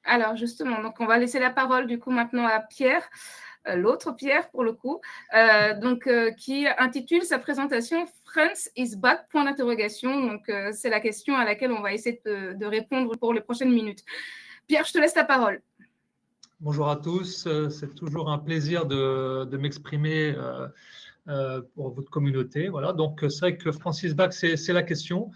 Alors justement, donc on va laisser la parole du coup maintenant à Pierre, l'autre Pierre pour le coup, qui intitule sa présentation France is back, point d'interrogation. Donc c'est la question à laquelle on va essayer de répondre pour les prochaines minutes. Pierre, je te laisse la parole. Bonjour à tous, c'est toujours un plaisir de m'exprimer pour votre communauté. Voilà, donc c'est vrai que Francis Bach, c'est la question.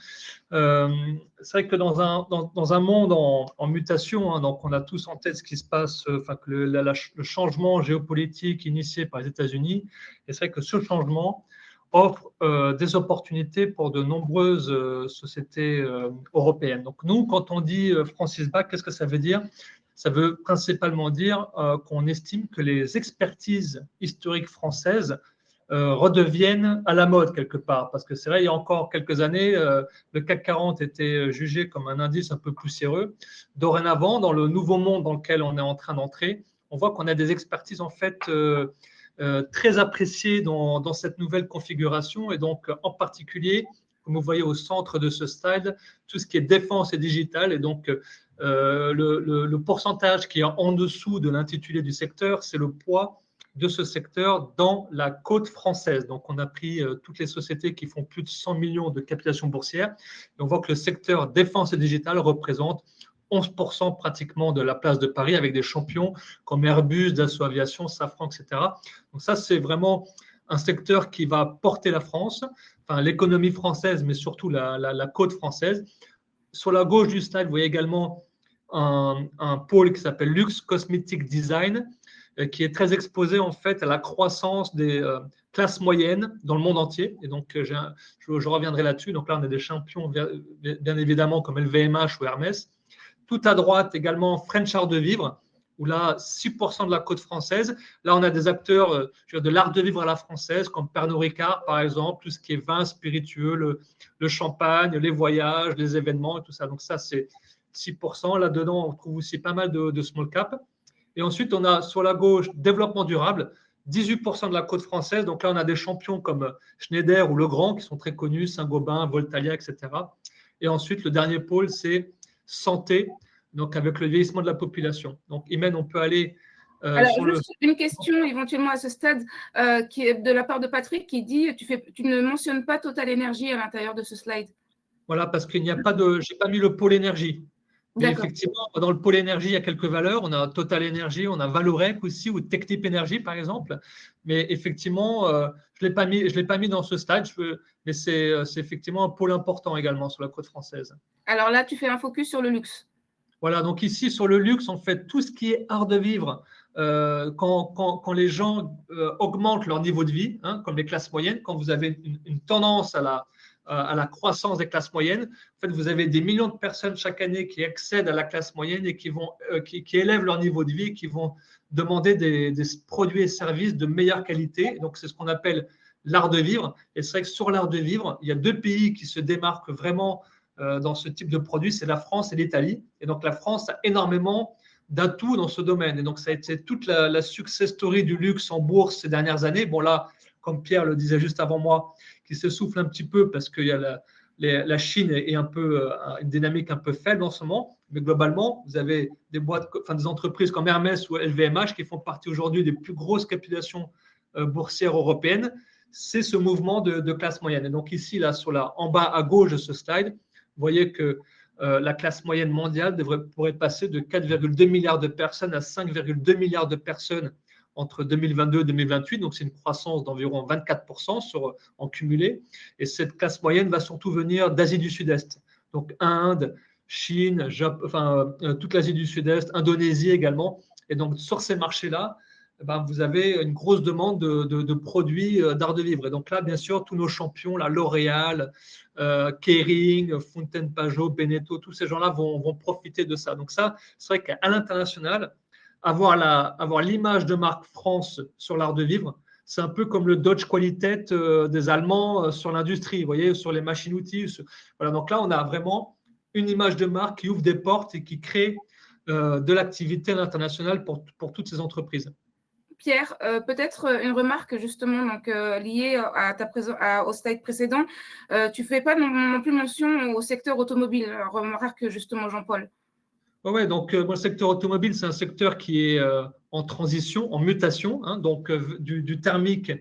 C'est vrai que dans un monde en mutation, hein, donc on a tous en tête ce qui se passe, que le changement géopolitique initié par les États-Unis, et c'est vrai que ce changement offre des opportunités pour de nombreuses sociétés européennes. Donc nous, quand on dit Francis Bach, qu'est-ce que ça veut dire? Ça veut principalement dire qu'on estime que les expertises historiques françaises redeviennent à la mode quelque part. Parce que c'est vrai, il y a encore quelques années, le CAC 40 était jugé comme un indice un peu poussiéreux. Dorénavant, dans le nouveau monde dans lequel on est en train d'entrer, on voit qu'on a des expertises en fait très appréciées dans cette nouvelle configuration. Et donc, en particulier, comme vous voyez au centre de ce slide, tout ce qui est défense et digital. Et donc, le pourcentage qui est en dessous de l'intitulé du secteur, c'est le poids de ce secteur dans la côte française. Donc, on a pris toutes les sociétés qui font plus de 100 millions de capitalisation boursière. Et on voit que le secteur défense et digital représente 11% pratiquement de la place de Paris, avec des champions comme Airbus, Dassault Aviation, Safran, etc. Donc ça, c'est vraiment un secteur qui va porter la France, enfin l'économie française, mais surtout la côte française. Sur la gauche du slide, vous voyez également un pôle qui s'appelle Luxe Cosmetic Design, qui est très exposé en fait à la croissance des classes moyennes dans le monde entier. Et donc, je reviendrai là-dessus. Donc là, on a des champions, bien évidemment, comme LVMH ou Hermès. Tout à droite, également, French Art de Vivre, où là, 6% de la côte française. Là, on a des acteurs de l'art de vivre à la française, comme Pernod Ricard, par exemple, tout ce qui est vin, spiritueux, le champagne, les voyages, les événements et tout ça. Donc ça, c'est 6%. Là-dedans, on trouve aussi pas mal de small cap. Et ensuite, on a sur la gauche, développement durable, 18% de la côte française. Donc là, on a des champions comme Schneider ou Legrand, qui sont très connus, Saint-Gobain, Voltalia, etc. Et ensuite, le dernier pôle, c'est santé, donc avec le vieillissement de la population. Donc, Imen, on peut aller alors, juste une question éventuellement à ce stade qui est de la part de Patrick qui dit tu ne mentionnes pas Total Energy à l'intérieur de ce slide. Voilà, parce qu'il n'y a pas de. Je n'ai pas mis le pôle énergie. Mais effectivement, dans le pôle énergie, il y a quelques valeurs. On a Total Energy, on a Valorec aussi, ou Technip Energy, par exemple. Mais effectivement, je ne l'ai pas mis dans ce stade, mais c'est effectivement un pôle important également sur la côte française. Alors là, tu fais un focus sur le luxe. Voilà, donc ici, sur le luxe, on fait tout ce qui est art de vivre. Quand les gens augmentent leur niveau de vie, hein, comme les classes moyennes, quand vous avez une tendance à la croissance des classes moyennes, en fait, vous avez des millions de personnes chaque année qui accèdent à la classe moyenne et qui élèvent leur niveau de vie, qui vont demander des produits et services de meilleure qualité. Donc, c'est ce qu'on appelle l'art de vivre. Et c'est vrai que sur l'art de vivre, il y a deux pays qui se démarquent vraiment dans ce type de produit, c'est la France et l'Italie. Et donc, la France a énormément d'atouts dans ce domaine. Et donc, ça a été toute la success story du luxe en bourse ces dernières années. Bon, là, comme Pierre le disait juste avant moi, qui s'essouffle un petit peu parce qu'il y a la Chine est un peu une dynamique un peu faible en ce moment. Mais globalement, vous avez des entreprises comme Hermès ou LVMH qui font partie aujourd'hui des plus grosses capitalisations boursières européennes. C'est ce mouvement de classe moyenne. Et donc ici, là, en bas à gauche de ce slide, vous voyez que la classe moyenne mondiale pourrait passer de 4,2 milliards de personnes à 5,2 milliards de personnes entre 2022 et 2028. Donc, c'est une croissance d'environ 24% en cumulé. Et cette classe moyenne va surtout venir d'Asie du Sud-Est. Donc, Inde, Chine, toute l'Asie du Sud-Est, Indonésie également. Et donc, sur ces marchés-là, vous avez une grosse demande de produits d'art de vivre. Et donc là, bien sûr, tous nos champions, L'Oréal, Kering, Fontaine-Pajot, Beneteau, tous ces gens-là vont profiter de ça. Donc ça, c'est vrai qu'à l'international, avoir l'image de marque France sur l'art de vivre, c'est un peu comme le Dodge Qualität des Allemands sur l'industrie, vous voyez, sur les machines-outils. Voilà, donc là, on a vraiment une image de marque qui ouvre des portes et qui crée de l'activité à l'international pour toutes ces entreprises. Pierre, peut-être une remarque justement liée au slide précédent. Tu ne fais pas non plus mention au secteur automobile. Remarque justement Jean-Paul. Ouais, donc moi, le secteur automobile, c'est un secteur qui est en transition, en mutation, hein, donc du thermique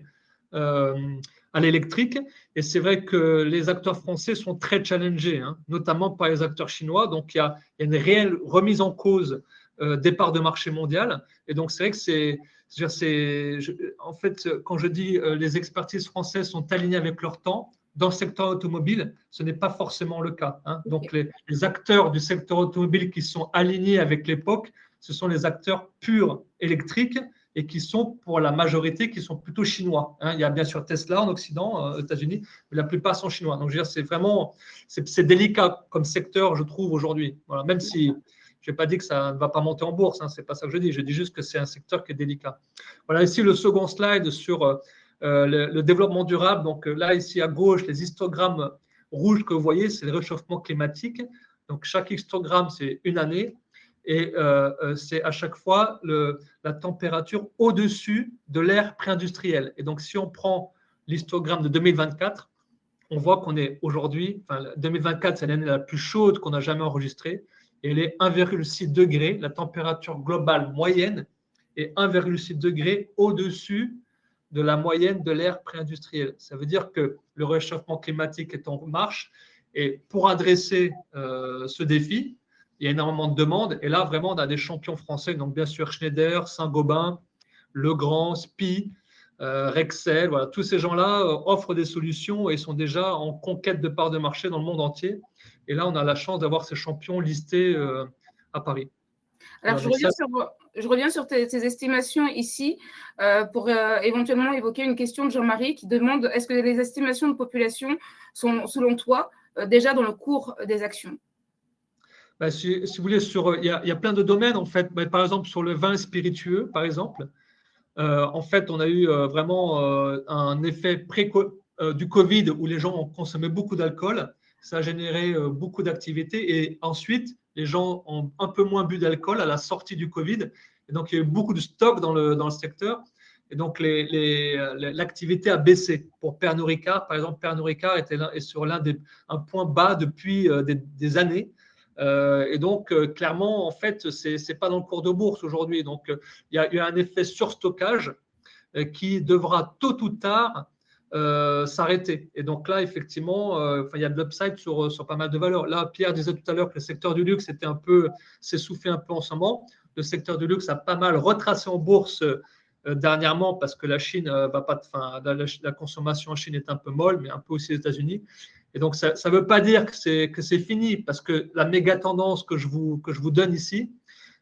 euh, à l'électrique. Et c'est vrai que les acteurs français sont très challengés, hein, notamment par les acteurs chinois. Donc il y a une réelle remise en cause des parts de marché mondiales. Et donc c'est vrai que en fait, quand je dis les expertises françaises sont alignées avec leur temps, dans le secteur automobile, ce n'est pas forcément le cas, hein. Donc, les acteurs du secteur automobile qui sont alignés avec l'époque, ce sont les acteurs purs électriques et qui sont, pour la majorité, qui sont plutôt chinois, hein. Il y a bien sûr Tesla en Occident, aux États-Unis, mais la plupart sont chinois. Donc, je veux dire, c'est vraiment, c'est délicat comme secteur, je trouve, aujourd'hui. Voilà, même si je n'ai pas dit que ça ne va pas monter en bourse, hein, ce n'est pas ça que je dis. Je dis juste que c'est un secteur qui est délicat. Voilà, ici le second slide sur le développement durable. Donc là, ici à gauche, les histogrammes rouges que vous voyez, c'est le réchauffement climatique. Donc chaque histogramme, c'est une année. Et c'est à chaque fois la température au-dessus de l'ère pré-industrielle. Et donc, si on prend l'histogramme de 2024, on voit qu'on est aujourd'hui, enfin, 2024, c'est l'année la plus chaude qu'on a jamais enregistrée. Et elle est 1,6 degré, la température globale moyenne est 1,6 degré au-dessus de la moyenne de l'ère pré-industrielle. Ça veut dire que le réchauffement climatique est en marche. Et pour adresser ce défi, il y a énormément de demandes. Et là, vraiment, on a des champions français. Donc, bien sûr, Schneider, Saint-Gobain, Legrand, SPIE, Rexel. Voilà, tous ces gens-là offrent des solutions et sont déjà en conquête de parts de marché dans le monde entier. Et là, on a la chance d'avoir ces champions listés à Paris. Alors, je reviens sur tes estimations ici pour éventuellement évoquer une question de Jean-Marie qui demande est-ce que les estimations de population sont, selon toi, déjà dans le cours des actions? Si vous voulez, il y a plein de domaines, en fait. Par exemple, sur le vin spiritueux, par exemple, en fait, on a eu vraiment un effet du Covid où les gens ont consommé beaucoup d'alcool. Ça a généré beaucoup d'activités. Et ensuite, les gens ont un peu moins bu d'alcool à la sortie du Covid. Et donc, il y a eu beaucoup de stock dans le secteur. Et donc, l'activité a baissé. Pour Pernod Ricard, par exemple, Pernod Ricard est sur un point bas depuis des années. Et donc, clairement, en fait, ce n'est pas dans le cours de bourse aujourd'hui. Donc, il y a un effet surstockage qui devra tôt ou tard s'arrêter. Et donc là, effectivement, il y a de l'upside sur pas mal de valeurs. Là, Pierre disait tout à l'heure que le secteur du luxe s'essoufflait un peu en ce moment. Le secteur du luxe a pas mal retracé en bourse dernièrement parce que la Chine va pas, la consommation en Chine est un peu molle, mais un peu aussi aux États-Unis. Et donc, ça ne veut pas dire que c'est fini parce que la méga tendance que je vous donne ici,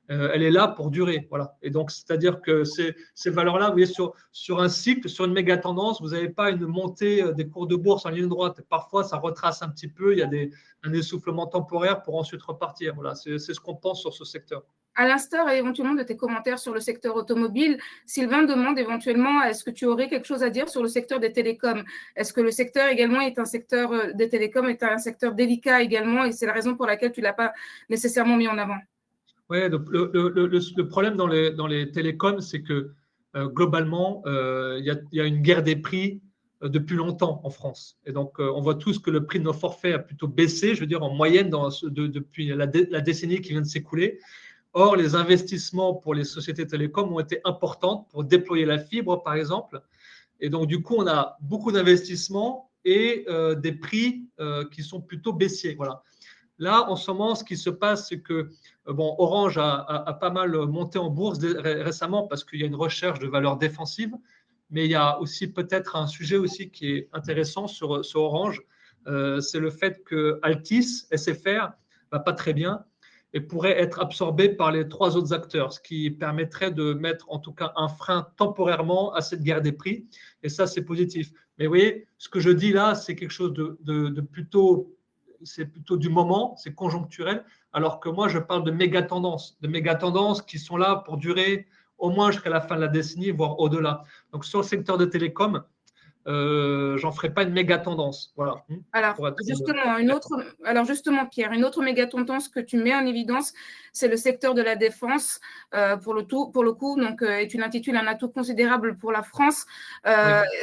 elle est là pour durer. Voilà. Et donc, c'est-à-dire que ces valeurs-là, vous voyez, sur un cycle, sur une méga tendance, vous n'avez pas une montée des cours de bourse en ligne droite. Parfois, ça retrace un petit peu, il y a un essoufflement temporaire pour ensuite repartir. Voilà, c'est ce qu'on pense sur ce secteur. À l'instar éventuellement de tes commentaires sur le secteur automobile, Sylvain demande éventuellement est-ce que tu aurais quelque chose à dire sur le secteur des télécoms? Est-ce que le secteur également est un secteur des télécoms, est un secteur délicat également et c'est la raison pour laquelle tu ne l'as pas nécessairement mis en avant? Oui, le problème dans les télécoms, c'est que globalement, il y a une guerre des prix depuis longtemps en France. Et donc, on voit tous que le prix de nos forfaits a plutôt baissé, je veux dire, en moyenne depuis la décennie qui vient de s'écouler. Or, les investissements pour les sociétés télécoms ont été importants pour déployer la fibre, par exemple. Et donc, du coup, on a beaucoup d'investissements et des prix qui sont plutôt baissiers. Voilà. Là, en ce moment, ce qui se passe, c'est que Orange a pas mal monté en bourse récemment parce qu'il y a une recherche de valeur défensive. Mais il y a aussi peut-être un sujet aussi qui est intéressant sur Orange. C'est le fait que Altice, SFR, va pas très bien et pourrait être absorbé par les trois autres acteurs, ce qui permettrait de mettre en tout cas un frein temporairement à cette guerre des prix. Et ça, c'est positif. Mais vous voyez, ce que je dis là, c'est quelque chose de plutôt, c'est plutôt du moment, c'est conjoncturel, alors que moi, je parle de méga tendances qui sont là pour durer au moins jusqu'à la fin de la décennie, voire au-delà. Donc, sur le secteur des télécoms, j'en ferai pas une méga tendance. Voilà. Alors justement, Pierre, une autre méga tendance que tu mets en évidence, c'est le secteur de la défense, pour le coup, donc, et tu l'intitules un atout considérable pour la France. Oui.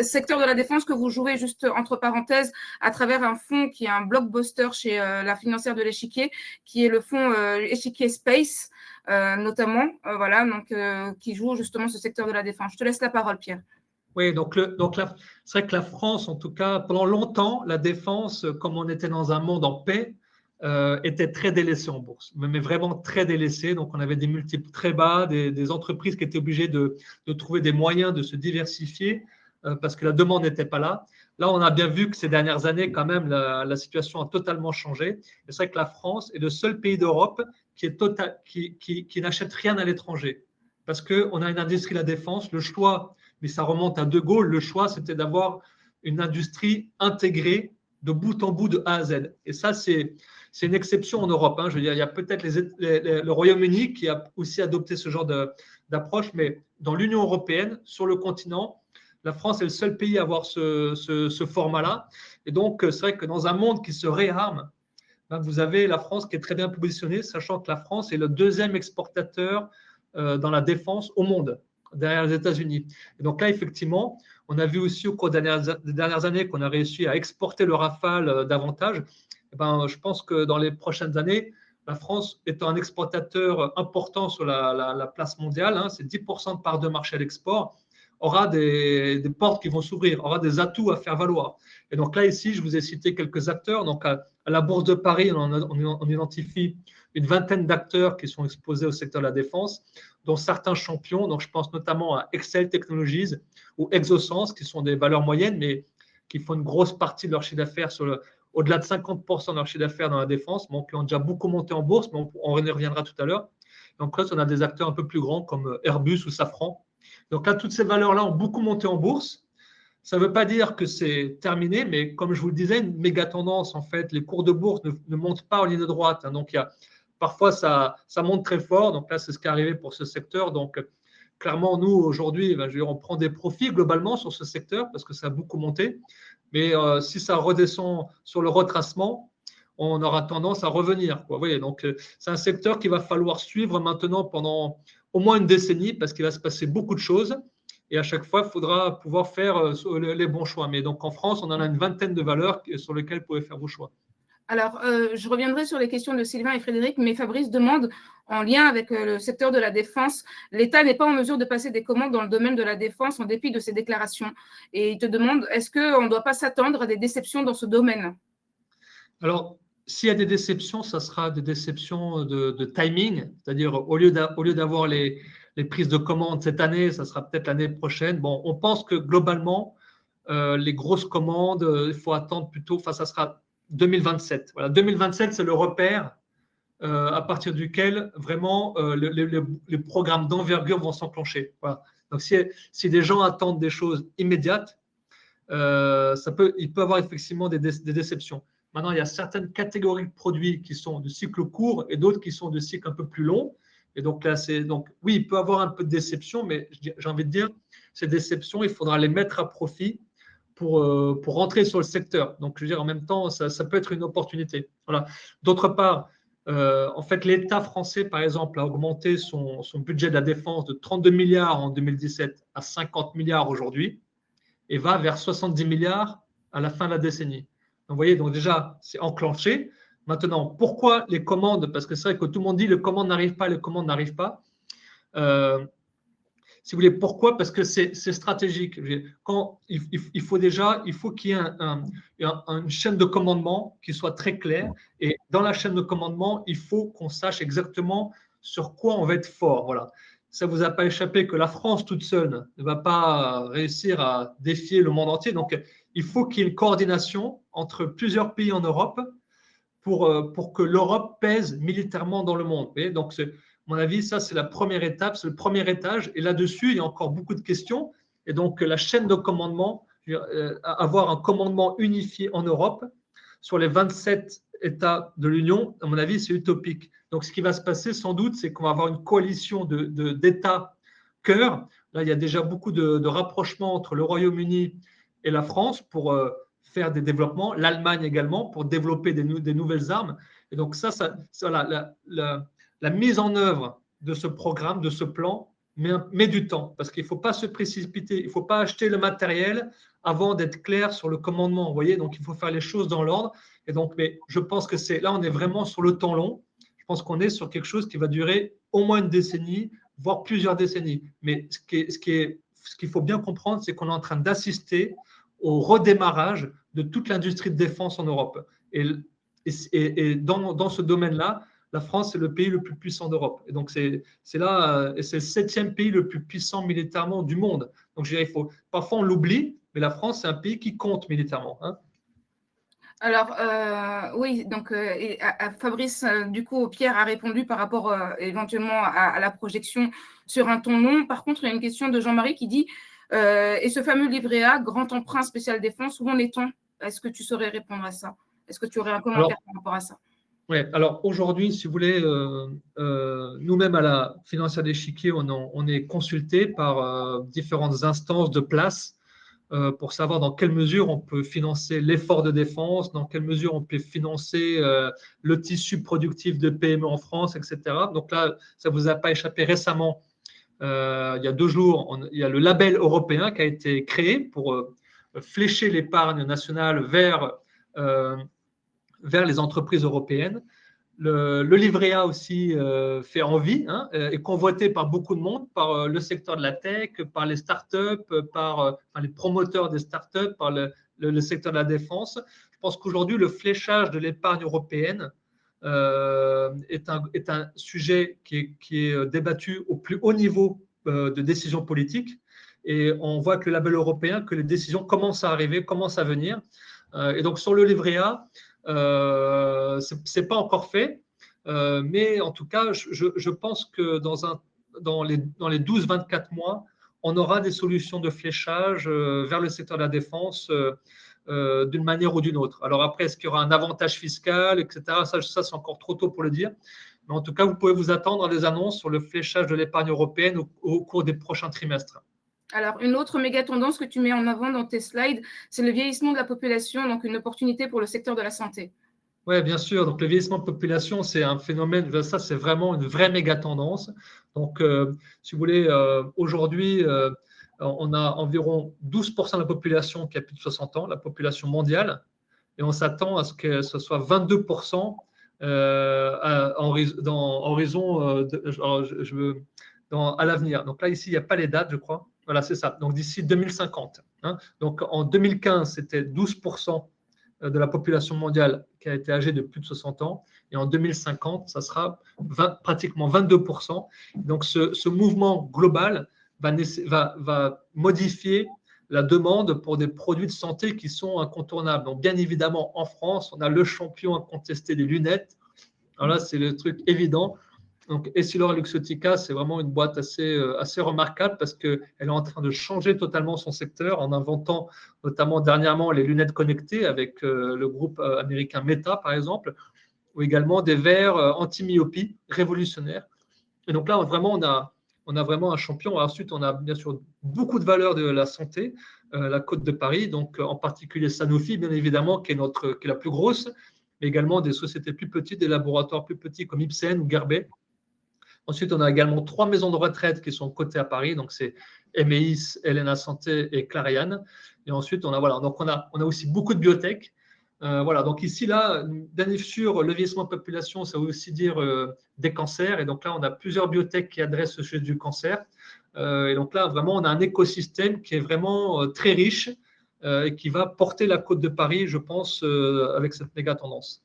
Secteur de la défense que vous jouez, juste entre parenthèses, à travers un fonds qui est un blockbuster chez la financière de l'Échiquier, qui est le fonds Échiquier Space, notamment, voilà, donc, qui joue justement ce secteur de la défense. Je te laisse la parole, Pierre. Oui, c'est vrai que la France, en tout cas, pendant longtemps, la défense, comme on était dans un monde en paix, était très délaissée en bourse, mais vraiment très délaissée. Donc, on avait des multiples très bas, des entreprises qui étaient obligées de trouver des moyens de se diversifier parce que la demande n'était pas là. Là, on a bien vu que ces dernières années, quand même, la situation a totalement changé. Et c'est vrai que la France est le seul pays d'Europe qui n'achète rien à l'étranger parce qu'on a une industrie de la défense. Le choix, mais ça remonte à De Gaulle, le choix, c'était d'avoir une industrie intégrée de bout en bout, de A à Z. Et ça, c'est une exception en Europe. Je veux dire, il y a peut-être le Royaume-Uni qui a aussi adopté ce genre d'approche, mais dans l'Union européenne, sur le continent, la France est le seul pays à avoir ce format-là. Et donc, c'est vrai que dans un monde qui se réarme, vous avez la France qui est très bien positionnée, sachant que la France est le deuxième exportateur dans la défense au monde, derrière les États-Unis. Et donc là, effectivement, on a vu aussi au cours des dernières années qu'on a réussi à exporter le Rafale davantage. Je pense que dans les prochaines années, la France étant un exportateur important sur la place mondiale, c'est 10% de part de marché à l'export, aura des portes qui vont s'ouvrir, aura des atouts à faire valoir. Et donc là, ici, je vous ai cité quelques acteurs. Donc à la Bourse de Paris, on identifie une vingtaine d'acteurs qui sont exposés au secteur de la défense, dont certains champions. Donc je pense notamment à Excel Technologies ou Exosens, qui sont des valeurs moyennes, mais qui font une grosse partie de leur chiffre d'affaires au-delà de 50% de leur chiffre d'affaires dans la défense, qui ont déjà beaucoup monté en bourse, mais on y reviendra tout à l'heure. Donc là, on a des acteurs un peu plus grands comme Airbus ou Safran. Donc là, toutes ces valeurs-là ont beaucoup monté en bourse. Ça ne veut pas dire que c'est terminé, mais comme je vous le disais, une méga tendance, en fait, les cours de bourse ne montent pas en ligne droite. Donc, parfois, ça monte très fort. Donc là, c'est ce qui est arrivé pour ce secteur. Donc, clairement, nous, aujourd'hui, on prend des profits globalement sur ce secteur parce que ça a beaucoup monté. Mais si ça redescend sur le retracement, on aura tendance à revenir. Vous voyez, donc, c'est un secteur qu'il va falloir suivre maintenant pendant au moins une décennie parce qu'il va se passer beaucoup de choses. Et à chaque fois, il faudra pouvoir faire les bons choix. Mais donc, en France, on en a une vingtaine de valeurs sur lesquelles vous pouvez faire vos choix. Alors, je reviendrai sur les questions de Sylvain et Frédéric, mais Fabrice demande, en lien avec le secteur de la défense, l'État n'est pas en mesure de passer des commandes dans le domaine de la défense en dépit de ses déclarations. Et il te demande, est-ce qu'on ne doit pas s'attendre à des déceptions dans ce domaine? Alors, s'il y a des déceptions, ça sera des déceptions de timing, c'est-à-dire au lieu d'avoir les prises de commandes cette année, ça sera peut-être l'année prochaine. Bon, on pense que globalement, les grosses commandes, il faut attendre plutôt, enfin, ça sera 2027. Voilà, 2027, c'est le repère à partir duquel vraiment les programmes d'envergure vont s'enclencher. Voilà. Donc, si des gens attendent des choses immédiates, il peut avoir effectivement des déceptions. Maintenant, il y a certaines catégories de produits qui sont de cycle court et d'autres qui sont de cycle un peu plus long. Et donc là, oui, il peut y avoir un peu de déception, mais j'ai envie de dire, ces déceptions, il faudra les mettre à profit pour rentrer sur le secteur. Donc, je veux dire, en même temps, ça peut être une opportunité. Voilà. D'autre part, en fait, l'État français, par exemple, a augmenté son budget de la défense de 32 milliards en 2017 à 50 milliards aujourd'hui et va vers 70 milliards à la fin de la décennie. Donc, vous voyez, donc déjà, c'est enclenché. Maintenant, pourquoi les commandes? Parce que c'est vrai que tout le monde dit les commandes n'arrivent pas, les commandes n'arrivent pas. Si vous voulez, pourquoi? Parce que c'est stratégique. Quand il faut qu'il y ait une chaîne de commandement qui soit très claire. Et dans la chaîne de commandement, il faut qu'on sache exactement sur quoi on va être fort. Voilà. Ça ne vous a pas échappé que la France toute seule ne va pas réussir à défier le monde entier. Donc, il faut qu'il y ait une coordination entre plusieurs pays en Europe pour que l'Europe pèse militairement dans le monde. Vous voyez, donc, à mon avis, ça, c'est la première étape, c'est le premier étage. Et là-dessus, il y a encore beaucoup de questions. Et donc, la chaîne de commandement, avoir un commandement unifié en Europe sur les 27 États de l'Union, à mon avis, c'est utopique. Donc, ce qui va se passer, sans doute, c'est qu'on va avoir une coalition d'États cœurs. Là, il y a déjà beaucoup de rapprochements entre le Royaume-Uni et la France pour faire des développements, l'Allemagne également pour développer des nouvelles armes. Et donc la mise en œuvre de ce programme, de ce plan, met du temps parce qu'il ne faut pas se précipiter, il ne faut pas acheter le matériel avant d'être clair sur le commandement. Vous voyez, donc il faut faire les choses dans l'ordre. Et donc, mais je pense que là, on est vraiment sur le temps long. Je pense qu'on est sur quelque chose qui va durer au moins une décennie, voire plusieurs décennies. Mais ce qu'il faut bien comprendre, c'est qu'on est en train d'assister au redémarrage de toute l'industrie de défense en Europe. Et dans ce domaine-là, la France est le pays le plus puissant d'Europe. Et donc, c'est le 7e pays le plus puissant militairement du monde. Donc, je dirais, parfois, on l'oublie, mais la France, c'est un pays qui compte militairement. Hein. Alors, oui, donc Fabrice, du coup, Pierre a répondu par rapport éventuellement à la projection sur un ton long. Par contre, il y a une question de Jean-Marie qui dit et ce fameux livret A, grand emprunt spécial défense, où en est-on? Est-ce que tu saurais répondre à ça? Est-ce que tu aurais un commentaire par rapport à ça? Oui, alors aujourd'hui, si vous voulez, nous-mêmes à la Financière d'Échiquier, on est consulté par différentes instances de place pour savoir dans quelle mesure on peut financer l'effort de défense, dans quelle mesure on peut financer le tissu productif de PME en France, etc. Donc là, ça ne vous a pas échappé récemment. Il y a 2 jours, il y a le label européen qui a été créé pour flécher l'épargne nationale vers les entreprises européennes. Le livret A aussi fait envie, hein, est convoité par beaucoup de monde, par le secteur de la tech, par les startups, par les promoteurs des startups, par le secteur de la défense. Je pense qu'aujourd'hui, le fléchage de l'épargne européenne est un sujet qui est débattu au plus haut niveau de décision politique. Et on voit que le label européen, que les décisions commencent à arriver, commencent à venir. Et donc, sur le livret A, ce n'est pas encore fait, mais en tout cas, je pense que dans les 12-24 mois, on aura des solutions de fléchage vers le secteur de la défense d'une manière ou d'une autre. Alors après, est-ce qu'il y aura un avantage fiscal, etc. Ça c'est encore trop tôt pour le dire. Mais en tout cas, vous pouvez vous attendre à des annonces sur le fléchage de l'épargne européenne au cours des prochains trimestres. Alors, une autre méga tendance que tu mets en avant dans tes slides, c'est le vieillissement de la population, donc une opportunité pour le secteur de la santé. Oui, bien sûr. Donc, le vieillissement de population, c'est un phénomène, ça, c'est vraiment une vraie méga tendance. Donc, si vous voulez, aujourd'hui, on a environ 12% de la population qui a plus de 60 ans, la population mondiale, et on s'attend à ce que ce soit 22% à l'avenir. Donc là, ici, il n'y a pas les dates, je crois. Voilà, c'est ça. Donc, d'ici 2050. Hein. Donc, en 2015, c'était 12% de la population mondiale qui a été âgée de plus de 60 ans. Et en 2050, ça sera pratiquement 22%. Donc, ce mouvement global va modifier la demande pour des produits de santé qui sont incontournables. Donc, bien évidemment, en France, on a le champion incontesté des lunettes. Alors là, c'est le truc évident. Donc, EssilorLuxottica, c'est vraiment une boîte assez remarquable parce qu'elle est en train de changer totalement son secteur en inventant notamment dernièrement les lunettes connectées avec le groupe américain Meta, par exemple, ou également des verres anti-myopie révolutionnaires. Et donc là, vraiment, on a vraiment un champion. Ensuite, on a bien sûr beaucoup de valeurs de la santé, la Côte de Paris, donc en particulier Sanofi, bien évidemment, qui est la plus grosse, mais également des sociétés plus petites, des laboratoires plus petits comme Ipsen ou Guerbet. Ensuite, on a également 3 maisons de retraite qui sont cotées à Paris. Donc, c'est Emeis, Helena Santé et Clariane. Et ensuite, on a aussi beaucoup de biotech. Voilà. Donc, ici, là, bien sûr, le vieillissement de population, ça veut aussi dire des cancers. Et donc, là, on a plusieurs biotech qui adressent ce sujet du cancer. Et donc, là, vraiment, on a un écosystème qui est vraiment très riche et qui va porter la Côte de Paris, je pense, avec cette méga tendance.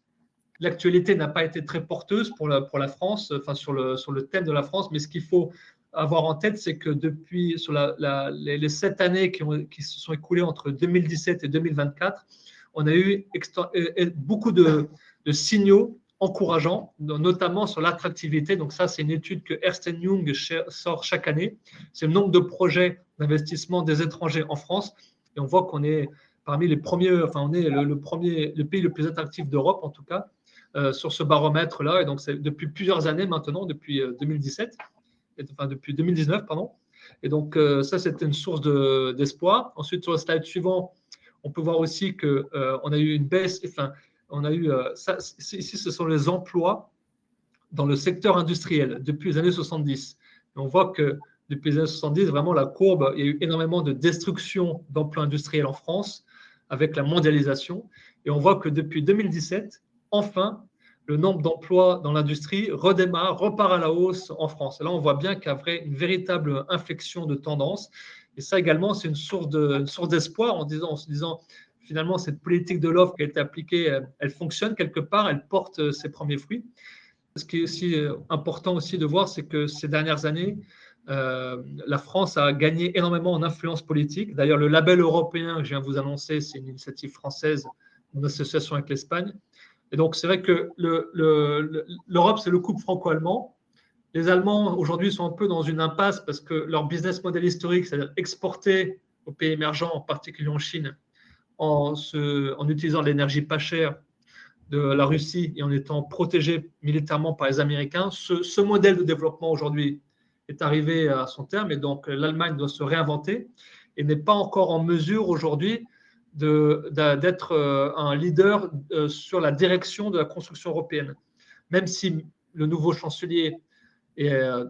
L'actualité n'a pas été très porteuse pour la France, enfin sur le thème de la France, mais ce qu'il faut avoir en tête, c'est que depuis les 7 années qui se sont écoulées entre 2017 et 2024, on a eu beaucoup de signaux encourageants, notamment sur l'attractivité. Donc ça, c'est une étude que Ernst & Young sort chaque année. C'est le nombre de projets d'investissement des étrangers en France. Et on voit qu'on est parmi les premiers, enfin on est le pays le plus attractif d'Europe en tout cas. Sur ce baromètre-là. Et donc, c'est depuis plusieurs années maintenant, depuis 2017, enfin depuis 2019, pardon. Et donc, ça, c'était une source d'espoir. Ensuite, sur le slide suivant, On peut voir aussi qu'on a eu une baisse, enfin, on a eu, ici, ce sont les emplois dans le secteur industriel depuis les années 70. Et on voit que depuis les années 70, vraiment la courbe, il y a eu énormément de destruction d'emplois industriels en France avec la mondialisation. Et on voit que depuis 2017, enfin, le nombre d'emplois dans l'industrie redémarre, repart à la hausse en France. Et là, on voit bien qu'il y a une véritable inflexion de tendance. Et ça également, c'est une source d'espoir en se disant, finalement, cette politique de l'offre qui a été appliquée, elle fonctionne quelque part, elle porte ses premiers fruits. Ce qui est aussi important aussi de voir, c'est que ces dernières années, la France a gagné énormément en influence politique. D'ailleurs, le label européen que je viens de vous annoncer, c'est une initiative française, une association avec l'Espagne. Et donc, c'est vrai que l'Europe, c'est le couple franco-allemand. Les Allemands, aujourd'hui, sont un peu dans une impasse parce que leur business model historique, c'est-à-dire exporter aux pays émergents, en particulier en Chine, en utilisant de l'énergie pas chère de la Russie et en étant protégé militairement par les Américains, ce modèle de développement aujourd'hui est arrivé à son terme et donc l'Allemagne doit se réinventer et n'est pas encore en mesure aujourd'hui d'être un leader sur la direction de la construction européenne. Même si le nouveau chancelier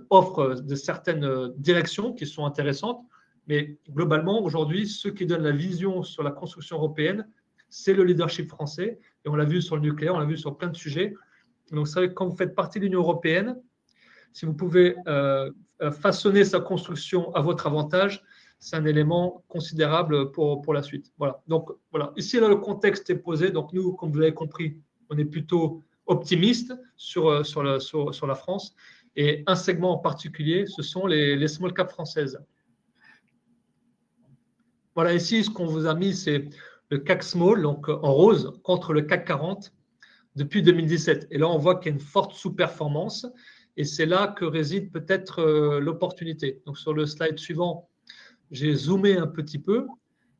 offre de certaines directions qui sont intéressantes, mais globalement, aujourd'hui, ceux qui donnent la vision sur la construction européenne, c'est le leadership français. Et on l'a vu sur le nucléaire, on l'a vu sur plein de sujets. Donc, c'est vrai que quand vous faites partie de l'Union européenne, si vous pouvez façonner sa construction à votre avantage, c'est un élément considérable pour la suite. Voilà. Donc, voilà. Ici, là, le contexte est posé. Donc, nous, comme vous l'avez compris, on est plutôt optimiste sur la France. Et un segment en particulier, ce sont les small caps françaises. Voilà, ici, ce qu'on vous a mis, c'est le CAC Small, donc en rose, contre le CAC 40 depuis 2017. Et là, on voit qu'il y a une forte sous-performance. Et c'est là que réside peut-être l'opportunité. Donc, sur le slide suivant, j'ai zoomé un petit peu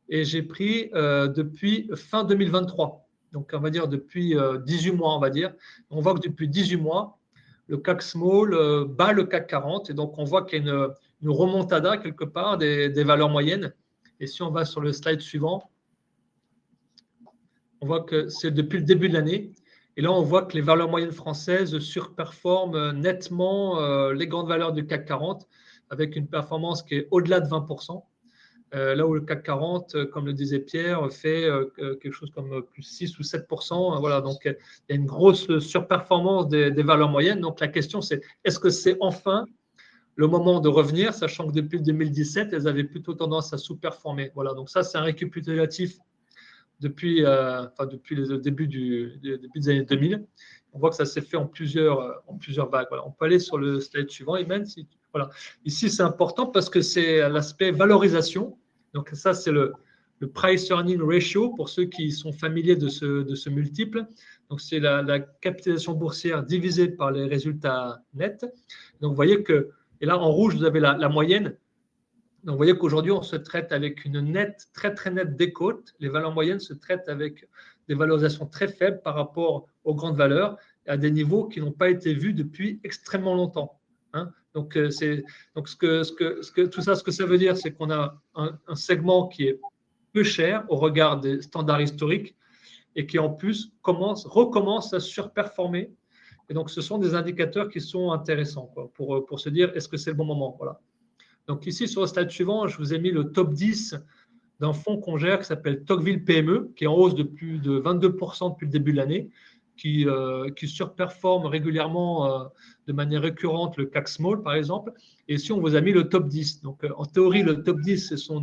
et j'ai pris depuis fin 2023. Donc, on va dire depuis 18 mois, on va dire. On voit que depuis 18 mois, le CAC Small bat le CAC 40. Et donc, on voit qu'il y a une remontada quelque part des valeurs moyennes. Et si on va sur le slide suivant, on voit que c'est depuis le début de l'année. Et là, on voit que les valeurs moyennes françaises surperforment nettement les grandes valeurs du CAC 40 avec une performance qui est au-delà de 20%. Là où le CAC 40, comme le disait Pierre, fait quelque chose comme plus 6 ou 7%. Voilà, donc il y a une grosse surperformance des valeurs moyennes. Donc la question, c'est est-ce que c'est enfin le moment de revenir, sachant que depuis 2017, elles avaient plutôt tendance à sous-performer. Voilà, donc ça, c'est un récapitulatif depuis le début des années 2000. On voit que ça s'est fait en plusieurs vagues. Voilà. On peut aller sur le slide suivant, Imen. Voilà. Ici, c'est important parce que c'est l'aspect valorisation. Donc ça, c'est le price earning ratio pour ceux qui sont familiers de ce multiple. Donc c'est la capitalisation boursière divisée par les résultats nets. Donc vous voyez que, et là en rouge, vous avez la moyenne. Donc, vous voyez qu'aujourd'hui, on se traite avec une nette, très, très nette décote. Les valeurs moyennes se traitent avec des valorisations très faibles par rapport aux grandes valeurs à des niveaux qui n'ont pas été vus depuis extrêmement longtemps. Hein. Donc, tout ça, ce que ça veut dire, c'est qu'on a un segment qui est peu cher au regard des standards historiques et qui, en plus, recommence à surperformer. Et donc, ce sont des indicateurs qui sont intéressants pour se dire est-ce que c'est le bon moment. Voilà. Donc ici, sur le slide suivant, je vous ai mis le top 10 d'un fonds qu'on gère qui s'appelle Tocqueville PME, qui est en hausse de plus de 22% depuis le début de l'année, qui surperforme régulièrement de manière récurrente le CAC Small, par exemple. Et ici, on vous a mis le top 10. Donc, en théorie, le top 10, ce sont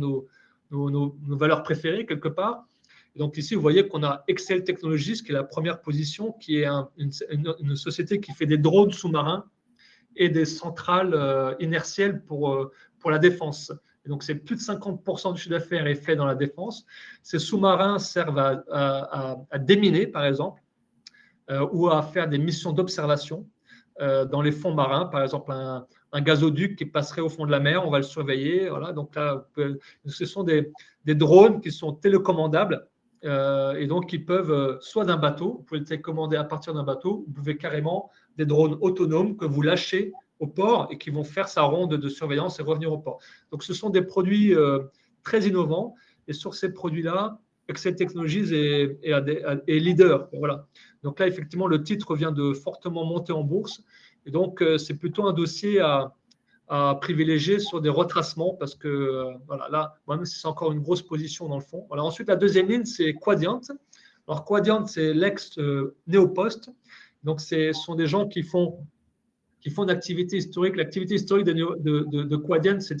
nos valeurs préférées, quelque part. Et donc ici, vous voyez qu'on a Excel Technologies, qui est la première position, qui est une société qui fait des drones sous-marins et des centrales inertielles pour la défense. Et donc, c'est plus de 50% du chiffre d'affaires est fait dans la défense. Ces sous-marins servent à déminer, par exemple, ou à faire des missions d'observation dans les fonds marins. Par exemple, un gazoduc qui passerait au fond de la mer, on va le surveiller. Voilà. Donc là, ce sont des drones qui sont télécommandables et donc qui peuvent, soit d'un bateau, vous pouvez le télécommander à partir d'un bateau, vous pouvez carrément des drones autonomes que vous lâchez au port et qui vont faire sa ronde de surveillance et revenir au port. Donc, ce sont des produits très innovants. Et sur ces produits-là, Excel Technologies est leader. Voilà. Donc là, effectivement, le titre vient de fortement monter en bourse. Et donc, c'est plutôt un dossier à privilégier sur des retracements parce que voilà, là, même si c'est encore une grosse position dans le fond. Voilà. Ensuite, la deuxième ligne, c'est Quadient. Alors, Quadient, c'est l'ex-Néopost. Donc, ce sont des gens qui font une activité historique. L'activité historique de Quadient, c'est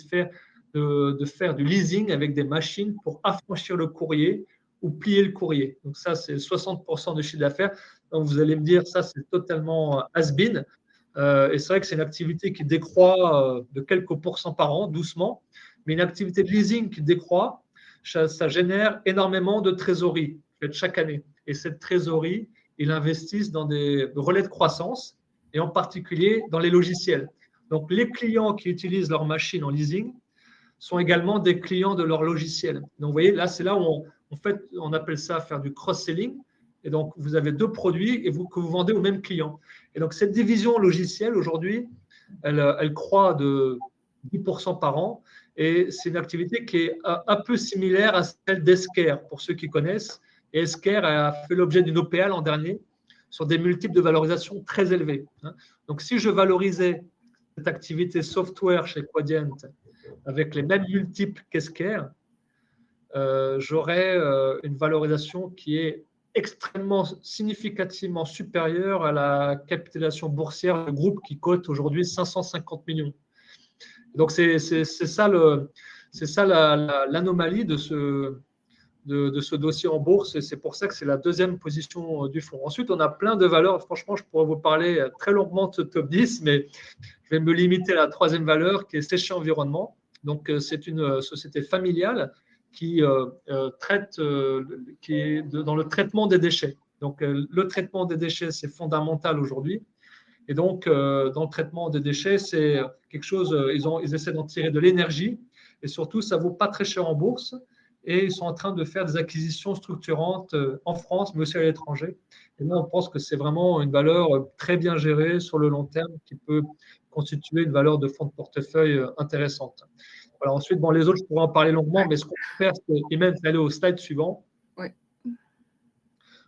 de faire du leasing avec des machines pour affranchir le courrier ou plier le courrier. Donc, ça, c'est 60% de chiffre d'affaires. Donc, vous allez me dire, ça, c'est totalement has-been. Et c'est vrai que c'est une activité qui décroît de quelques pourcents par an, doucement, mais une activité de leasing qui décroît, ça génère énormément de trésorerie chaque année. Et cette trésorerie, ils investissent dans des relais de croissance et en particulier dans les logiciels. Donc, les clients qui utilisent leurs machines en leasing sont également des clients de leur logiciel. Donc, vous voyez, là, c'est là où on appelle ça faire du cross-selling. Et donc, vous avez deux produits que vous vendez au même client. Et donc, cette division logicielle, aujourd'hui, elle croît de 10% par an. Et c'est une activité qui est un peu similaire à celle d'Esker, pour ceux qui connaissent. Et Esker a fait l'objet d'une OPA l'an dernier sur des multiples de valorisation très élevés. Donc, si je valorisais cette activité software chez Quadient avec les mêmes multiples qu'Esker, j'aurais une valorisation qui est extrêmement significativement supérieure à la capitalisation boursière du groupe qui cote aujourd'hui 550 millions. Donc, c'est ça l'anomalie de ce dossier en bourse et c'est pour ça que c'est la deuxième position du fonds. Ensuite, on a plein de valeurs. Franchement, je pourrais vous parler très longuement de ce top 10, mais je vais me limiter à la troisième valeur qui est Séché Environnement. Donc, c'est une société familiale qui est dans le traitement des déchets. Donc, le traitement des déchets, c'est fondamental aujourd'hui. Et donc, dans le traitement des déchets, c'est quelque chose, ils essaient d'en tirer de l'énergie et surtout, ça ne vaut pas très cher en bourse. Et ils sont en train de faire des acquisitions structurantes en France, mais aussi à l'étranger. Et nous, on pense que c'est vraiment une valeur très bien gérée sur le long terme qui peut constituer une valeur de fonds de portefeuille intéressante. Voilà, ensuite, bon, les autres, je pourrais en parler longuement, mais ce qu'on peut faire, c'est Imen, aller au slide suivant. Oui.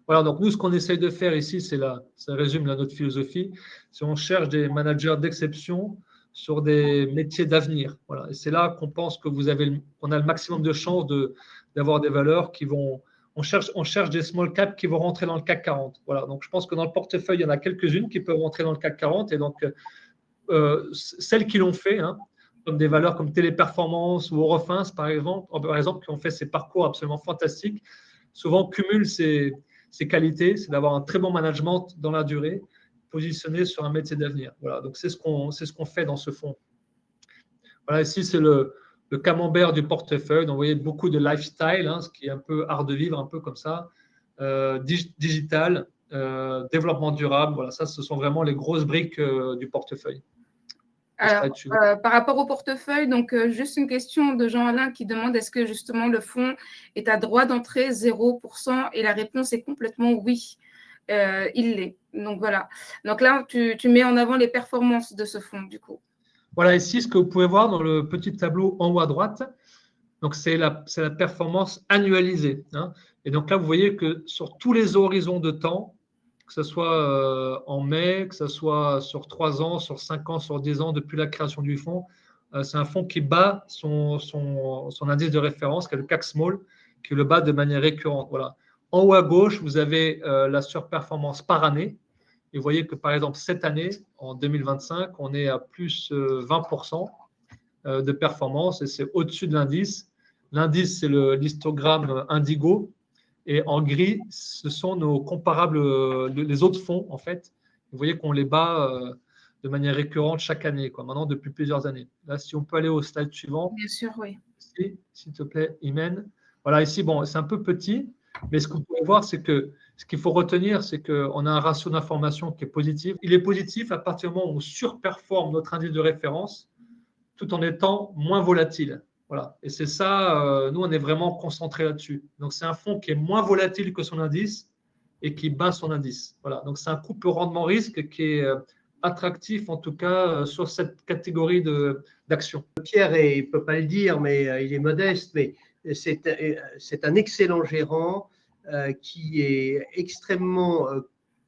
Voilà, donc nous, ce qu'on essaye de faire ici, ça résume notre philosophie, c'est on cherche des managers d'exception sur des métiers d'avenir. Voilà. Et c'est là qu'on pense que qu'on a le maximum de chances d'avoir des valeurs qui vont. On cherche des small caps qui vont rentrer dans le CAC 40. Voilà. Donc, je pense que dans le portefeuille, il y en a quelques-unes qui peuvent rentrer dans le CAC 40. Et donc, celles qui l'ont fait, comme des valeurs comme Téléperformance ou Eurofins, par exemple, qui ont fait ces parcours absolument fantastiques, souvent cumulent ces qualités, c'est d'avoir un très bon management dans la durée, positionné sur un métier d'avenir. Voilà, donc c'est ce qu'on fait dans ce fonds. Voilà, ici, c'est le camembert du portefeuille. Donc, vous voyez beaucoup de lifestyle, ce qui est un peu art de vivre, un peu comme ça, digital, développement durable. Voilà, ça, ce sont vraiment les grosses briques du portefeuille. Alors, par rapport au portefeuille, donc juste une question de Jean-Alain qui demande est-ce que justement le fonds est à droit d'entrée 0% et la réponse est complètement oui. Il l'est. Donc voilà. Donc là, tu mets en avant les performances de ce fonds du coup. Voilà, ici, ce que vous pouvez voir dans le petit tableau en haut à droite, donc c'est la performance annualisée. Et donc là, vous voyez que sur tous les horizons de temps, que ce soit en mai, que ce soit sur 3 ans, sur 5 ans, sur 10 ans, depuis la création du fonds, c'est un fonds qui bat son indice de référence, qui est le CAC Small, qui le bat de manière récurrente. Voilà. En haut à gauche, vous avez la surperformance par année. Et vous voyez que, par exemple, cette année, en 2025, on est à plus 20% de performance et c'est au-dessus de l'indice. L'indice, c'est l'histogramme Indigo. Et en gris, ce sont nos comparables, les autres fonds, en fait. Vous voyez qu'on les bat de manière récurrente chaque année, maintenant depuis plusieurs années. Là, si on peut aller au slide suivant. Bien sûr, oui. S'il te plaît, Imen. Voilà, ici, bon, c'est un peu petit, mais ce que vous pouvez voir, c'est que ce qu'il faut retenir, c'est qu'on a un ratio d'information qui est positif. Il est positif à partir du moment où on surperforme notre indice de référence tout en étant moins volatile. Voilà. Et c'est ça, nous, on est vraiment concentré là-dessus. Donc, c'est un fonds qui est moins volatile que son indice et qui bat son indice. Voilà. Donc, c'est un couple rendement-risque qui est attractif, en tout cas, sur cette catégorie d'actions. Pierre, il ne peut pas le dire, mais il est modeste, mais c'est un excellent gérant qui est extrêmement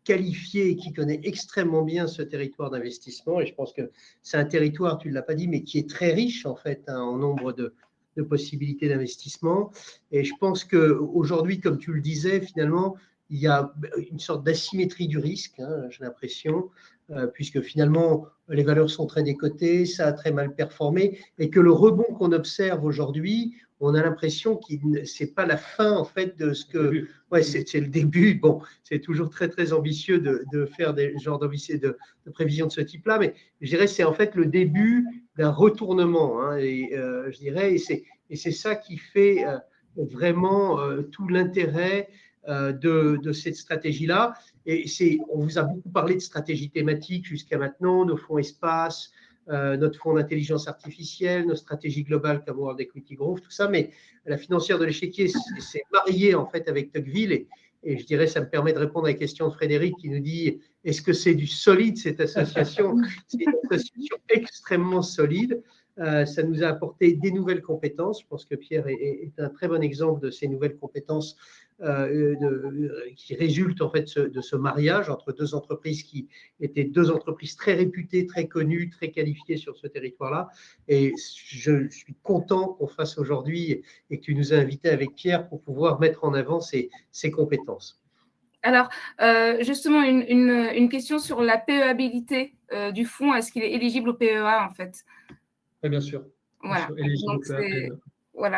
qualifié et qui connaît extrêmement bien ce territoire d'investissement. Et je pense que c'est un territoire, tu ne l'as pas dit, mais qui est très riche en fait en nombre de possibilités d'investissement. Et je pense qu'aujourd'hui, comme tu le disais, finalement, il y a une sorte d'asymétrie du risque, hein, j'ai l'impression, puisque finalement, les valeurs sont très décotées, ça a très mal performé, et que le rebond qu'on observe aujourd'hui, on a l'impression que ce n'est pas la fin en fait de ce que… Ouais, c'est le début. Bon, c'est toujours très, très ambitieux de faire des genres de prévisions de ce type-là, mais je dirais que c'est en fait le début d'un retournement, hein, et je dirais, et c'est ça qui fait vraiment tout l'intérêt de cette stratégie-là. Et on vous a beaucoup parlé de stratégie thématique jusqu'à maintenant, nos fonds espace, notre fonds d'intelligence artificielle, nos stratégies globales comme World Equity Growth, tout ça, mais la financière de l'échiquier s'est mariée en fait avec Tocqueville et je dirais, ça me permet de répondre à la question de Frédéric qui nous dit est-ce que c'est du solide cette association? C'est une association extrêmement solide. Ça nous a apporté des nouvelles compétences. Je pense que Pierre est un très bon exemple de ces nouvelles compétences qui résultent en fait de ce mariage entre deux entreprises qui étaient deux entreprises très réputées, très connues, très qualifiées sur ce territoire-là. Et je suis content qu'on fasse aujourd'hui et que tu nous as invités avec Pierre pour pouvoir mettre en avant ces compétences. Alors, justement, une question sur la PEabilité du fonds. Est-ce qu'il est éligible au PEA, en fait? Oui, bien sûr. Voilà.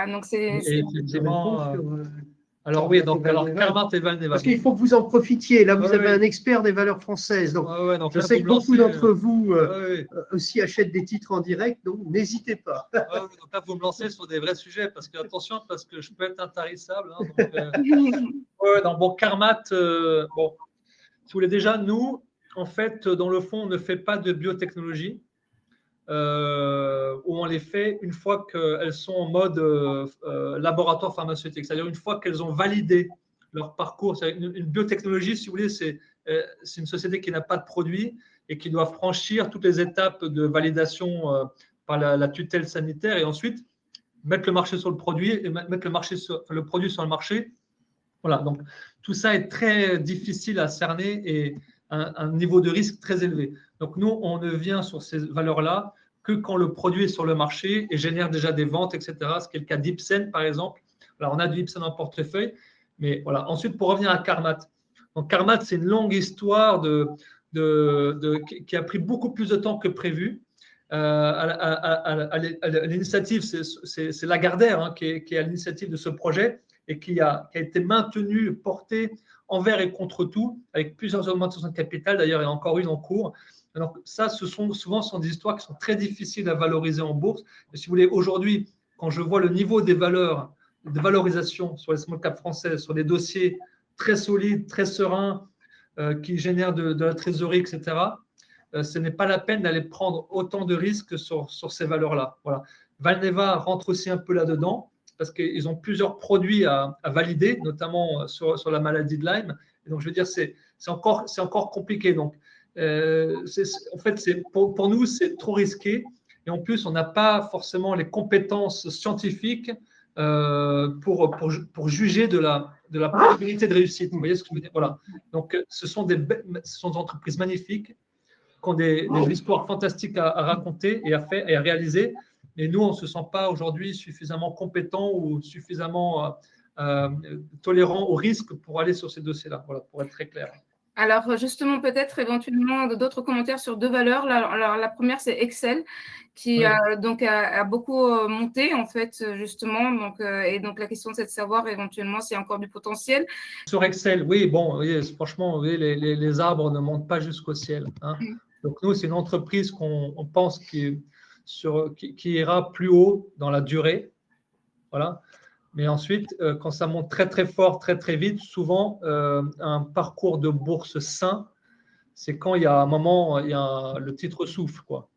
Donc, c'est… Effectivement… Alors oui, donc Carmat et Valneva. Parce qu'il faut que vous en profitiez. Là, vous avez un expert des valeurs françaises. Donc, donc je sais que beaucoup d'entre vous aussi achètent des titres en direct, donc n'hésitez pas. Donc là, vous me lancez sur des vrais sujets, parce que attention, parce que je peux être intarissable. Hein, donc, bon, Carmat, bon, si vous voulez déjà, nous, en fait, dans le fond, on ne fait pas de biotechnologie. Où on les fait une fois qu'elles sont en mode laboratoire pharmaceutique, c'est-à-dire une fois qu'elles ont validé leur parcours. Une biotechnologie, si vous voulez, c'est une société qui n'a pas de produit et qui doit franchir toutes les étapes de validation par la tutelle sanitaire et ensuite mettre le marché sur le produit et mettre le produit sur le marché. Voilà, donc tout ça est très difficile à cerner et un niveau de risque très élevé. Donc nous, on ne vient sur ces valeurs-là que quand le produit est sur le marché et génère déjà des ventes, etc. Ce qui est le cas d'Ipsen, par exemple. Alors, on a du Ipsen en portefeuille, mais voilà. Ensuite, pour revenir à Carmat. Donc, Carmat, c'est une longue histoire qui a pris beaucoup plus de temps que prévu. À l'initiative, c'est Lagardère hein, qui est à l'initiative de ce projet et qui a été maintenu, porté envers et contre tout, avec plusieurs augmentations de capital. D'ailleurs, il y en a encore une en cours. Donc ça, souvent des histoires qui sont très difficiles à valoriser en bourse. Et si vous voulez, aujourd'hui, quand je vois le niveau des valeurs, de valorisation sur les small cap françaises, sur des dossiers très solides, très sereins, qui génèrent de la trésorerie, etc., ce n'est pas la peine d'aller prendre autant de risques sur ces valeurs-là. Voilà. Valneva rentre aussi un peu là-dedans parce qu'ils ont plusieurs produits à valider, notamment sur la maladie de Lyme. Et donc, je veux dire, c'est encore compliqué. Donc, en fait, pour nous, c'est trop risqué. Et en plus, on n'a pas forcément les compétences scientifiques pour juger de la probabilité de réussite. Vous voyez ce que je veux dire? Voilà. Donc, ce sont des entreprises magnifiques qui ont des histoires fantastiques à raconter et à réaliser. Et nous, on ne se sent pas aujourd'hui suffisamment compétents ou suffisamment tolérants au risque pour aller sur ces dossiers-là, voilà, pour être très clair. Alors, justement, peut-être éventuellement d'autres commentaires sur deux valeurs. Alors, la première, c'est Excel, qui a beaucoup monté, en fait, justement. Et donc, la question, c'est de savoir éventuellement s'il y a encore du potentiel. Sur Excel, oui, bon, oui, franchement, oui, les arbres ne montent pas jusqu'au ciel. Hein. Donc, nous, c'est une entreprise qu'on pense qui ira plus haut dans la durée. Voilà. Mais ensuite, quand ça monte très, très fort, très, très vite, souvent, un parcours de bourse sain, c'est quand il y a un moment, le titre souffle, quoi.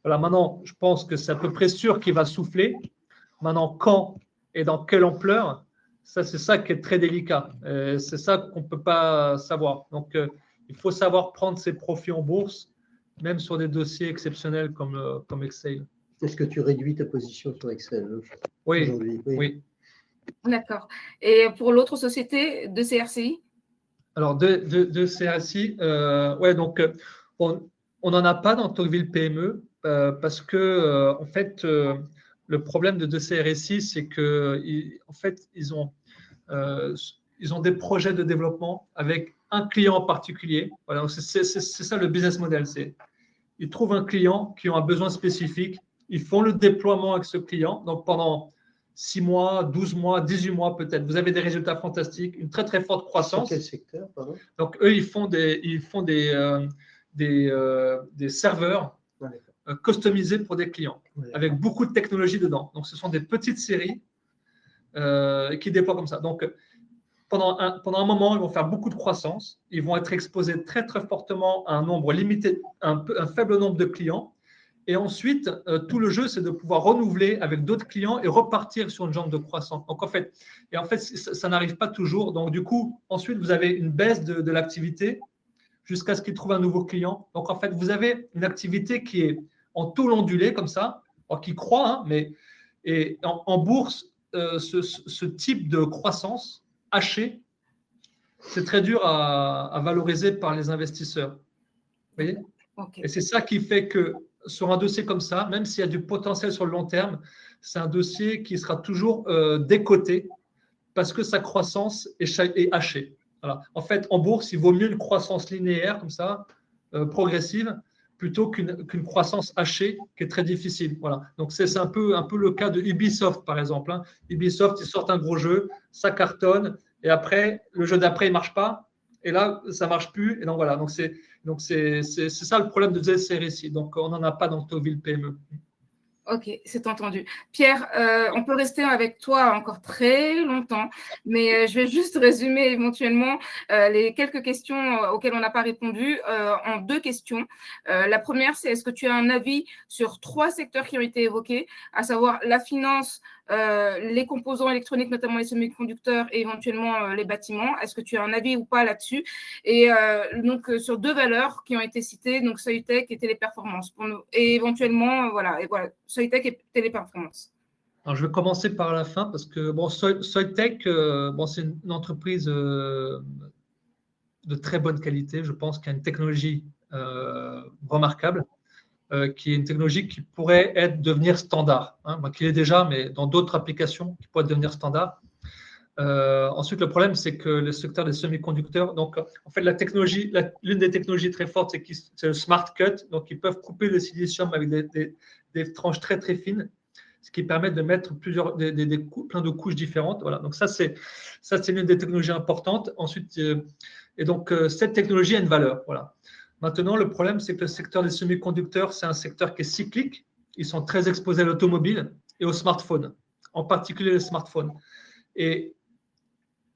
Voilà, maintenant, je pense que c'est à peu près sûr qu'il va souffler. Maintenant, quand et dans quelle ampleur, c'est ça qui est très délicat. C'est ça qu'on ne peut pas savoir. Donc, il faut savoir prendre ses profits en bourse, même sur des dossiers exceptionnels comme Excel. Est-ce que tu réduis ta position sur Excel aujourd'hui? Oui. D'accord. Et pour l'autre société de CRCI? Alors, de CRCI, ouais, donc, on n'en a pas dans Tocqueville PME parce que, en fait, le problème de CRSI, c'est qu'en fait, ils ont des projets de développement avec un client en particulier. Voilà, c'est ça le business model. Ils trouvent un client qui a un besoin spécifique, ils font le déploiement avec ce client. Donc, pendant 6 mois, 12 mois, 18 mois peut-être, vous avez des résultats fantastiques, une très, très forte croissance. Sur quel secteur, pardon? Donc, eux, ils font des serveurs customisés pour des clients, avec beaucoup de technologie dedans. Donc, ce sont des petites séries qui déploient comme ça. Donc, pendant un moment, ils vont faire beaucoup de croissance. Ils vont être exposés très, très fortement à un nombre limité, un faible nombre de clients. Et ensuite, tout le jeu, c'est de pouvoir renouveler avec d'autres clients et repartir sur une jambe de croissance. Donc, en fait, ça n'arrive pas toujours. Donc, du coup, ensuite, vous avez une baisse de l'activité jusqu'à ce qu'ils trouvent un nouveau client. Donc, en fait, vous avez une activité qui est en taux ondulé comme ça, alors qui croît, hein, mais et en bourse, ce type de croissance hachée, c'est très dur à valoriser par les investisseurs. Vous voyez? Okay. Et c'est ça qui fait que sur un dossier comme ça, même s'il y a du potentiel sur le long terme, c'est un dossier qui sera toujours décoté parce que sa croissance est hachée. Voilà. En fait, en bourse, il vaut mieux une croissance linéaire comme ça, progressive, plutôt qu'une croissance hachée qui est très difficile. Voilà. Donc, c'est un peu le cas de Ubisoft, par exemple. Hein. Ubisoft, ils sortent un gros jeu, ça cartonne, et après, le jeu d'après, il ne marche pas, et là, ça ne marche plus. Et donc, voilà. Donc, c'est ça le problème de CRSI. Donc, on n'en a pas dans Tocqueville PME. Ok, c'est entendu. Pierre, on peut rester avec toi encore très longtemps, mais je vais juste résumer éventuellement les quelques questions auxquelles on n'a pas répondu en 2 questions. La première, c'est est-ce que tu as un avis sur 3 secteurs qui ont été évoqués, à savoir la finance, les composants électroniques, notamment les semi-conducteurs et éventuellement les bâtiments. Est-ce que tu as un avis ou pas là-dessus? Et donc, sur 2 valeurs qui ont été citées, donc Soitec et Téléperformance. Pour nous, et éventuellement, voilà, Soitec et Téléperformance. Alors, je vais commencer par la fin parce que bon, Soitec, c'est une entreprise de très bonne qualité. Je pense qu'il y a une technologie remarquable. Qui est une technologie qui pourrait devenir standard, hein, qui l'est déjà, mais dans d'autres applications qui pourraient devenir standard. Ensuite, le problème, c'est que le secteur des semi-conducteurs, donc en fait, l'une des technologies très fortes, c'est le smart cut, donc ils peuvent couper le silicium avec des tranches très très fines, ce qui permet de mettre plein de couches différentes. Voilà, donc ça c'est l'une des technologies importantes. Ensuite, et donc cette technologie a une valeur. Voilà. Maintenant, le problème, c'est que le secteur des semi-conducteurs, c'est un secteur qui est cyclique. Ils sont très exposés à l'automobile et aux smartphones, en particulier les smartphones. Et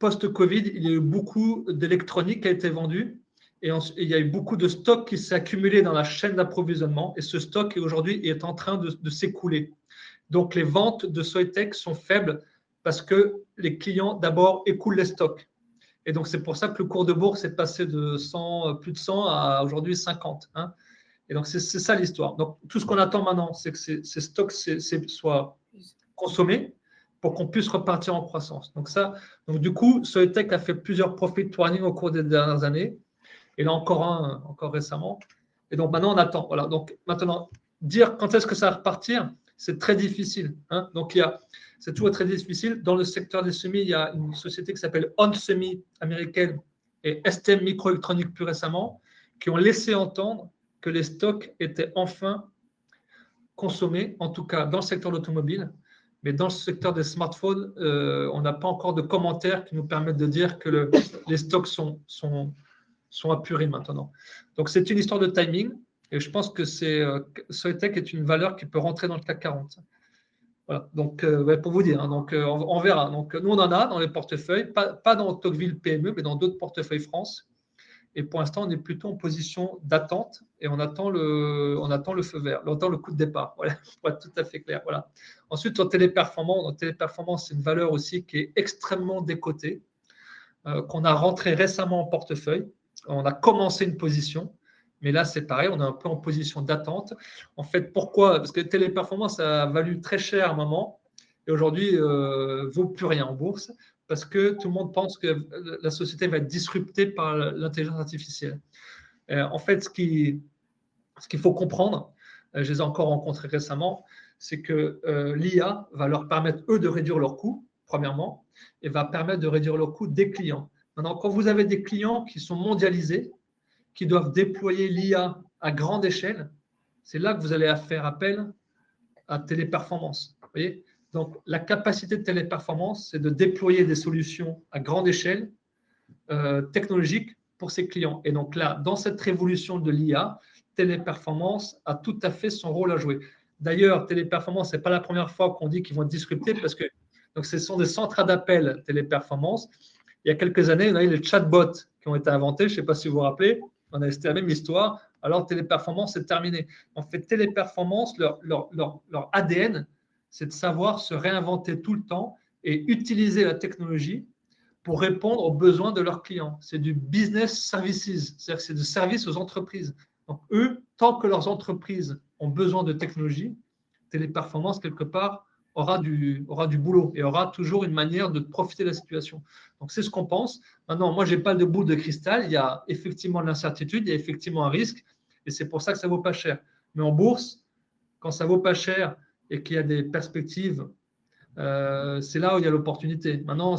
post-Covid, il y a eu beaucoup d'électronique qui a été vendue et il y a eu beaucoup de stock qui s'est accumulé dans la chaîne d'approvisionnement et ce stock aujourd'hui est en train de s'écouler. Donc, les ventes de Soitec sont faibles parce que les clients, d'abord, écoulent les stocks. Et donc, c'est pour ça que le cours de bourse est passé de plus de 100 à aujourd'hui 50. Hein. Et donc, c'est ça l'histoire. Donc, tout ce qu'on attend maintenant, c'est que ces stocks soient consommés pour qu'on puisse repartir en croissance. Donc, du coup, Soitec a fait plusieurs profit warning au cours des dernières années. Et là, encore récemment. Et donc, maintenant, on attend. Voilà. Donc, maintenant, dire quand est-ce que ça va repartir, c'est très difficile. Hein. Donc, c'est toujours très difficile. Dans le secteur des semis, il y a une société qui s'appelle OnSemi américaine et STM Microelectronics plus récemment qui ont laissé entendre que les stocks étaient enfin consommés, en tout cas dans le secteur de l'automobile. Mais dans le secteur des smartphones, on n'a pas encore de commentaires qui nous permettent de dire que les stocks sont apurés maintenant. Donc, c'est une histoire de timing. Et je pense que Soitec est une valeur qui peut rentrer dans le CAC 40. Voilà, donc pour vous dire, hein, donc, on verra. Donc, nous, on en a dans les portefeuilles, pas dans Tocqueville PME, mais dans d'autres portefeuilles France. Et pour l'instant, on est plutôt en position d'attente et on attend le feu vert, on attend le coup de départ, voilà, pour être tout à fait clair. Voilà. Ensuite, en Téléperformance, c'est une valeur aussi qui est extrêmement décotée, qu'on a rentré récemment en portefeuille. On a commencé une position. Mais là, c'est pareil, on est un peu en position d'attente. En fait, pourquoi? Parce que Téléperformance a valu très cher à un moment. et aujourd'hui vaut plus rien en bourse parce que tout le monde pense que la société va être disruptée par l'intelligence artificielle. En fait, ce qu'il faut comprendre, je les ai encore rencontrés récemment, c'est que l'IA va leur permettre, eux, de réduire leurs coûts, premièrement, et va permettre de réduire leurs coûts des clients. Maintenant, quand vous avez des clients qui sont mondialisés, qui doivent déployer l'IA à grande échelle, c'est là que vous allez faire appel à Téléperformance. Vous voyez ? Donc, la capacité de Téléperformance, c'est de déployer des solutions à grande échelle technologiques pour ses clients. Et donc là, dans cette révolution de l'IA, Téléperformance a tout à fait son rôle à jouer. D'ailleurs, Téléperformance, ce n'est pas la première fois qu'on dit qu'ils vont être disruptés parce que donc, ce sont des centres d'appel Téléperformance. Il y a quelques années, on a eu les chatbots qui ont été inventés. Je ne sais pas si vous vous rappelez. C'était la même histoire. Alors, Téléperformance, c'est terminé. En fait, Téléperformance, leur ADN, c'est de savoir se réinventer tout le temps et utiliser la technologie pour répondre aux besoins de leurs clients. C'est du business services, c'est-à-dire que c'est du service aux entreprises. Donc, eux, tant que leurs entreprises ont besoin de technologie, Téléperformance, quelque part, aura du boulot et aura toujours une manière de profiter de la situation. Donc, c'est ce qu'on pense. Maintenant, moi, je n'ai pas de boule de cristal. Il y a effectivement de l'incertitude, il y a effectivement un risque et c'est pour ça que ça ne vaut pas cher. Mais en bourse, quand ça ne vaut pas cher et qu'il y a des perspectives, c'est là où il y a l'opportunité. Maintenant,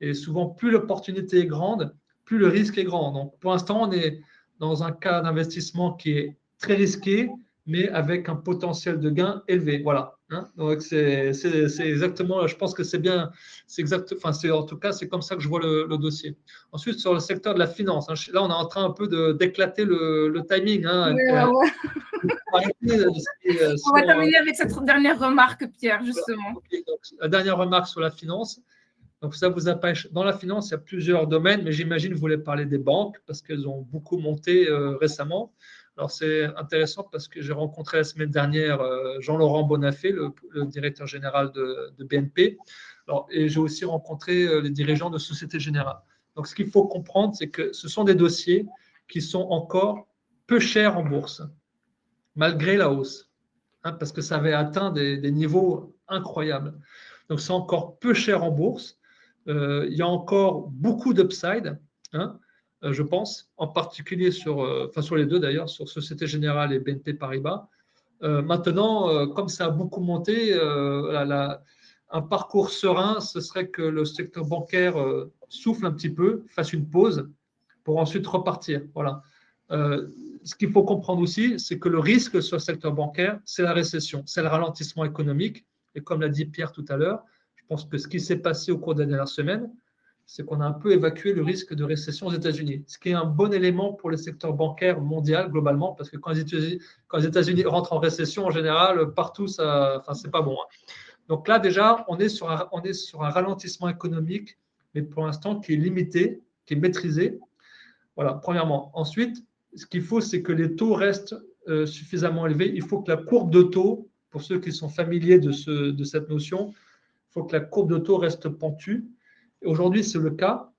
et souvent, plus l'opportunité est grande, plus le risque est grand. Donc, pour l'instant, on est dans un cas d'investissement qui est très risqué, mais avec un potentiel de gain élevé. Voilà. Hein, donc, c'est exactement, je pense que c'est bien, c'est exact, enfin, en tout cas, c'est comme ça que je vois le dossier. Ensuite, sur le secteur de la finance, hein, là, on est en train un peu d'éclater le timing. Hein, ouais. On va terminer avec cette dernière remarque, Pierre, justement. Okay, donc, la dernière remarque sur la finance. Donc, ça vous empêche. Dans la finance, il y a plusieurs domaines, mais j'imagine que vous voulez parler des banques parce qu'elles ont beaucoup monté récemment. Alors, c'est intéressant parce que j'ai rencontré la semaine dernière Jean-Laurent Bonafé, le directeur général de BNP. Alors, et j'ai aussi rencontré les dirigeants de Société Générale. Donc, ce qu'il faut comprendre, c'est que ce sont des dossiers qui sont encore peu chers en bourse, malgré la hausse, hein, parce que ça avait atteint des niveaux incroyables. Donc, c'est encore peu cher en bourse. Il y a encore beaucoup d'upside, hein, je pense, en particulier sur les deux d'ailleurs, sur Société Générale et BNP Paribas. Maintenant, comme ça a beaucoup monté, un parcours serein, ce serait que le secteur bancaire souffle un petit peu, fasse une pause pour ensuite repartir. Voilà. Ce qu'il faut comprendre aussi, c'est que le risque sur le secteur bancaire, c'est la récession, c'est le ralentissement économique. Et comme l'a dit Pierre tout à l'heure, je pense que ce qui s'est passé au cours des dernières semaines, c'est qu'on a un peu évacué le risque de récession aux États-Unis, ce qui est un bon élément pour le secteur bancaire mondial globalement, parce que quand les États-Unis rentrent en récession, en général, partout, c'est pas bon. Hein. Donc là, déjà, on est sur un ralentissement économique, mais pour l'instant qui est limité, qui est maîtrisé. Voilà, premièrement. Ensuite, ce qu'il faut, c'est que les taux restent suffisamment élevés. Il faut que la courbe de taux, pour ceux qui sont familiers de cette notion, il faut que la courbe de taux reste pentue. Aujourd'hui, c'est le cas.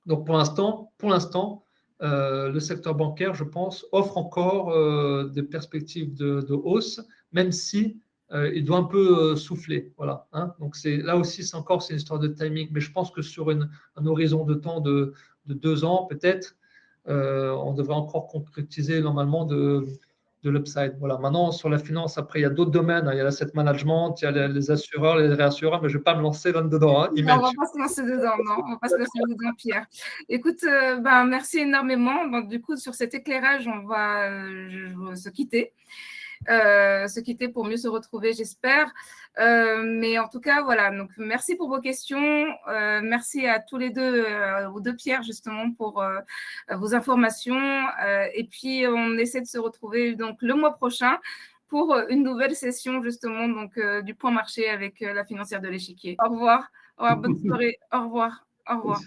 Donc, pour l'instant, le secteur bancaire, je pense, offre encore des perspectives de hausse, même si il doit un peu souffler. Voilà. Hein. Donc, là aussi, c'est une histoire de timing. Mais je pense que sur un horizon de temps de 2 ans, peut-être, on devrait encore concrétiser normalement de l'upside. Voilà. Maintenant, sur la finance, après, il y a d'autres domaines. Il y a l'asset management, il y a les assureurs, les réassureurs, mais je ne vais pas me lancer là-dedans. Hein. Non, on ne va pas se lancer dedans, non. On va pas se lancer dedans, Pierre. Écoute, merci énormément. Donc, du coup, sur cet éclairage, on va se quitter. Pour mieux se retrouver, j'espère. Mais en tout cas, voilà. Donc, merci pour vos questions. Merci à tous les deux, aux deux Pierre, justement, pour vos informations. Et puis, on essaie de se retrouver donc le mois prochain pour une nouvelle session, justement, donc du point marché avec la financière de l'échiquier. Au revoir. Bonne soirée. Au revoir. Au revoir.